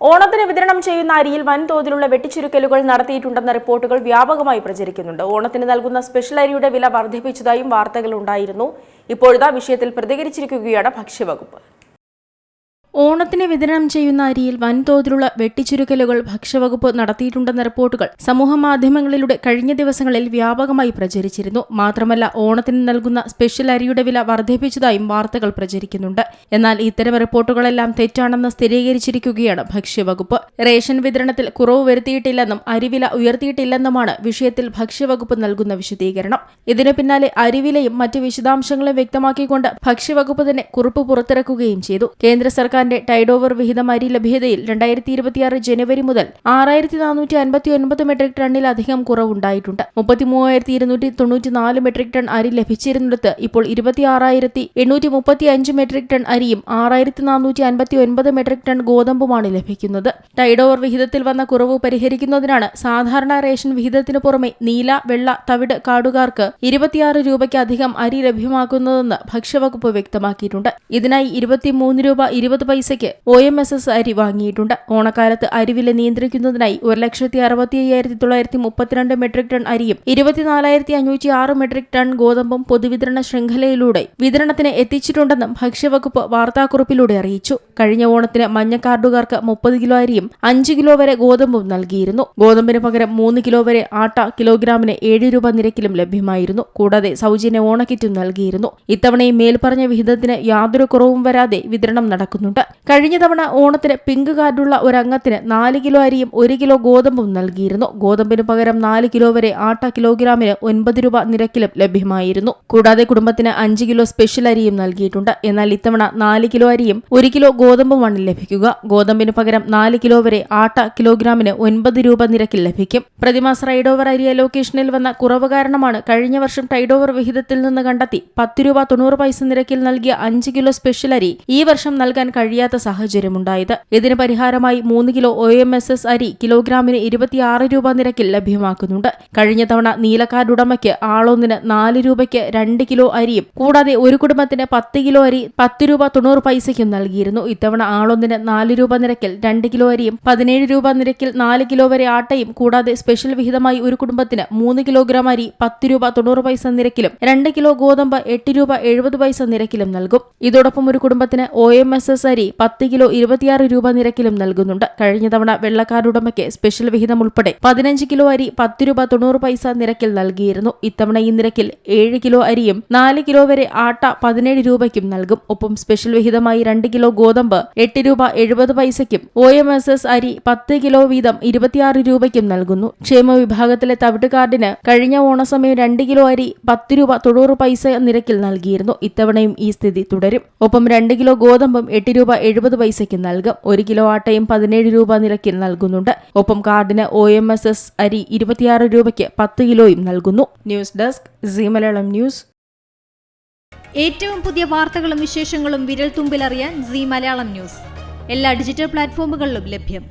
ഓണത്തിന് വിതരണം ചെയ്യുന്ന അരിയിൽ വൻതോതിലുള്ള വെട്ടിച്ചുരുക്കലുകൾ നടത്തിയിട്ടുണ്ടെന്ന റിപ്പോർട്ടുകൾ വ്യാപകമായി പ്രചരിക്കുന്നുണ്ട്. ഓണത്തിന് നൽകുന്ന സ്പെഷ്യൽ അരിയുടെ വില വർദ്ധിപ്പിച്ചതായും വാർത്തകളുണ്ടായിരുന്നു. ഇപ്പോഴത്തെ വിഷയത്തിൽ പ്രതികരിച്ചിരിക്കുകയാണ് ഭക്ഷ്യവകുപ്പ്. ഓണത്തിന് വിതരണം ചെയ്യുന്ന അരിയിൽ വൻതോതിലുള്ള വെട്ടിച്ചുരുക്കലുകൾ ഭക്ഷ്യവകുപ്പ് നടത്തിയിട്ടുണ്ടെന്ന റിപ്പോർട്ടുകൾ സമൂഹമാധ്യമങ്ങളിലൂടെ കഴിഞ്ഞ ദിവസങ്ങളിൽ വ്യാപകമായി പ്രചരിച്ചിരുന്നു. മാത്രമല്ല, ഓണത്തിന് നൽകുന്ന സ്പെഷ്യൽ അരിയുടെ വില വർദ്ധിപ്പിച്ചതായും വാർത്തകൾ പ്രചരിക്കുന്നുണ്ട്. എന്നാൽ ഇത്തരം റിപ്പോർട്ടുകളെല്ലാം തെറ്റാണെന്ന് സ്ഥിരീകരിച്ചിരിക്കുകയാണ് ഭക്ഷ്യവകുപ്പ്. റേഷൻ വിതരണത്തിൽ കുറവ് വരുത്തിയിട്ടില്ലെന്നും അരിവില ഉയർത്തിയിട്ടില്ലെന്നുമാണ് വിഷയത്തിൽ ഭക്ഷ്യവകുപ്പ് നൽകുന്ന വിശദീകരണം. ഇതിനു പിന്നാലെ അരിവിലയും മറ്റ് വിശദാംശങ്ങളും വ്യക്തമാക്കിക്കൊണ്ട് ഭക്ഷ്യവകുപ്പ് തന്നെ കുറിപ്പ് പുറത്തിറക്കുകയും ചെയ്തു. കേന്ദ്ര സർക്കാർ ടൈഡ് ഓവർ വിഹിതം അരി ലഭ്യതയിൽ 2026 ജനുവരി മുതൽ 6459 മെട്രിക് ടണ്ണിലധികം കുറവുണ്ടായിട്ടുണ്ട്. 33,294 മെട്രിക് ടൺ അരി ലഭിച്ചിരുന്നിടത്ത് ഇപ്പോൾ 26,835 മെട്രിക് ടൺ അരിയും 6,459 മെട്രിക് ടൺ ഗോതമ്പുമാണ് ലഭിക്കുന്നത്. ടൈഡ് ഓവർ വിഹിതത്തിൽ വന്ന കുറവ് പരിഹരിക്കുന്നതിനാണ് സാധാരണ റേഷൻ വിഹിതത്തിനു പുറമെ നീല, വെള്ള, തവിട് കാർഡുകാർക്ക് 26 രൂപയ്ക്ക് അധികം അരി ലഭ്യമാക്കുന്നതെന്ന് ഭക്ഷ്യവകുപ്പ് വ്യക്തമാക്കിയിട്ടുണ്ട്. ഇതിനായി 23 രൂപ 20 പൈസയ്ക്ക് OMSS അരി വാങ്ങിയിട്ടുണ്ട്. ഓണക്കാലത്ത് അരിവില നിയന്ത്രിക്കുന്നതിനായി 1,65,932 മെട്രിക് ടൺ അരിയും 24,506 മെട്രിക് ടൺ ഗോതമ്പും പൊതുവിതരണ ശൃംഖലയിലൂടെ വിതരണത്തിന് എത്തിച്ചിട്ടുണ്ടെന്നും ഭക്ഷ്യവകുപ്പ് വാർത്താക്കുറിപ്പിലൂടെ അറിയിച്ചു. കഴിഞ്ഞ ഓണത്തിന് മഞ്ഞ കാർഡുകാർക്ക് 30 കിലോ അരിയും 5 കിലോ വരെ ഗോതമ്പും നൽകിയിരുന്നു. ഗോതമ്പിന് പകരം 3 കിലോ വരെ ആട്ട കിലോഗ്രാമിന് 7 രൂപ നിരക്കിലും ലഭ്യമായിരുന്നു. കൂടാതെ സൗജന്യ ഓണക്കിറ്റും നൽകിയിരുന്നു. ഇത്തവണയും മേൽപ്പറഞ്ഞ വിഹിതത്തിന് യാതൊരു കുറവും വരാതെ വിതരണം നടക്കുന്നുണ്ട്. കഴിഞ്ഞ തവണ ഓണത്തിന് പിങ്ക് കാർഡുള്ള ഒരംഗത്തിന് 4 കിലോ അരിയും 1 കിലോ ഗോതമ്പും നൽകിയിരുന്നു. ഗോതമ്പിന് പകരം 4 കിലോ വരെ ആട്ട കിലോഗ്രാമിന് 9 രൂപ നിരക്കിലും ലഭ്യമായിരുന്നു. കൂടാതെ കുടുംബത്തിന് 5 കിലോ സ്പെഷ്യൽ അരിയും നൽകിയിട്ടുണ്ട്. എന്നാൽ ഇത്തവണ 4 കിലോ അരിയും 1 കിലോ ഗോതമ്പുമാണ് ലഭിക്കുക. ഗോതമ്പിന് പകരം 4 കിലോ വരെ ആട്ട കിലോഗ്രാമിന് 9 രൂപ നിരക്കിൽ ലഭിക്കും. പ്രതിമാസ ടൈഡ് ഓവർ അരി അലോക്കേഷനിൽ വന്ന കുറവ് കാരണമാണ് കഴിഞ്ഞ വർഷം ടൈഡ് ഓവർ വിഹിതത്തിൽ നിന്ന് കണ്ടെത്തി 10 രൂപ 90 പൈസ നിരക്കിൽ നൽകിയ 5 കിലോ സ്പെഷ്യൽ അരി ഈ വർഷം നൽകാൻ കഴിയാത്ത സാഹചര്യമുണ്ടായത്. ഇതിന് പരിഹാരമായി 3 കിലോ OMSS അരി കിലോഗ്രാമിന് 26 രൂപ നിരക്കിൽ ലഭ്യമാക്കുന്നുണ്ട്. കഴിഞ്ഞ തവണ നീലക്കാർഡ് ഉടമയ്ക്ക് ആളൊന്നിന് 4 രൂപയ്ക്ക് 2 കിലോ അരിയും കൂടാതെ ഒരു കുടുംബത്തിന് 10 കിലോ അരി 10 രൂപ 90 പൈസയ്ക്കും നൽകിയിരുന്നു. ഇത്തവണ ആളൊന്നിന് 4 രൂപ നിരക്കിൽ 2 കിലോ അരിയും 17 രൂപ നിരക്കിൽ 4 കിലോ വരെ ആട്ടയും കൂടാതെ സ്പെഷ്യൽ വിഹിതമായി ഒരു കുടുംബത്തിന് 3 കിലോഗ്രാം അരി 10 രൂപ 90 പൈസ നിരക്കിലും 2 കിലോ ഗോതമ്പ് 8 രൂപ 70 പൈസ നിരക്കിലും നൽകും. ഇതോടൊപ്പം ഒരു കുടുംബത്തിന് OMSS അരി 10 കിലോ 26 രൂപ നിരക്കിലും നൽകുന്നുണ്ട്. കഴിഞ്ഞ തവണ വെള്ളക്കാർഡ് ഉടമയ്ക്ക് സ്പെഷ്യൽ വിഹിതം ഉൾപ്പെടെ 15 കിലോ അരി 10 രൂപ 90 പൈസ നിരക്കിൽ നൽകിയിരുന്നു. ഇത്തവണ ഈ നിരക്കിൽ 7 കിലോ അരിയും 4 കിലോ വരെ ആട്ട 17 രൂപയ്ക്കും നൽകും. ഒപ്പം സ്പെഷ്യൽ വിഹിതമായി 2 കിലോ ഗോതമ്പ് 8 രൂപ 70 പൈസയ്ക്കും OMSS അരി 10 കിലോ വീതം 26 രൂപയ്ക്കും നൽകുന്നു. ക്ഷേമ വിഭാഗത്തിലെ തവിട് കാർഡിന് കഴിഞ്ഞ ഓണസമയം 2 കിലോ അരി 10 രൂപ 90 പൈസ നിരക്കിൽ നൽകിയിരുന്നു. ഇത്തവണയും ഈ സ്ഥിതി തുടരും. ഒപ്പം 2 കിലോ ഗോതമ്പും 8 രൂപ 70 പൈസയ്ക്ക് നൽകും. 1 കിലോ ആട്ടയും 17 രൂപ നിരക്കിൽ നൽകുന്നുണ്ട്. ഒപ്പം കാർഡിന് OMSS അരി 26 രൂപയ്ക്ക് 10 കിലോയും നൽകുന്നു. News desk Zee Malayalam news. ഏറ്റവും പുതിയ വാർത്തകളും വിശേഷങ്ങളും വിരൽ തുമ്പിലറിയാൻ സീ മലയാളം ന്യൂസ് എല്ലാ ഡിജിറ്റൽ പ്ലാറ്റ്ഫോമുകളിലും ലഭ്യം.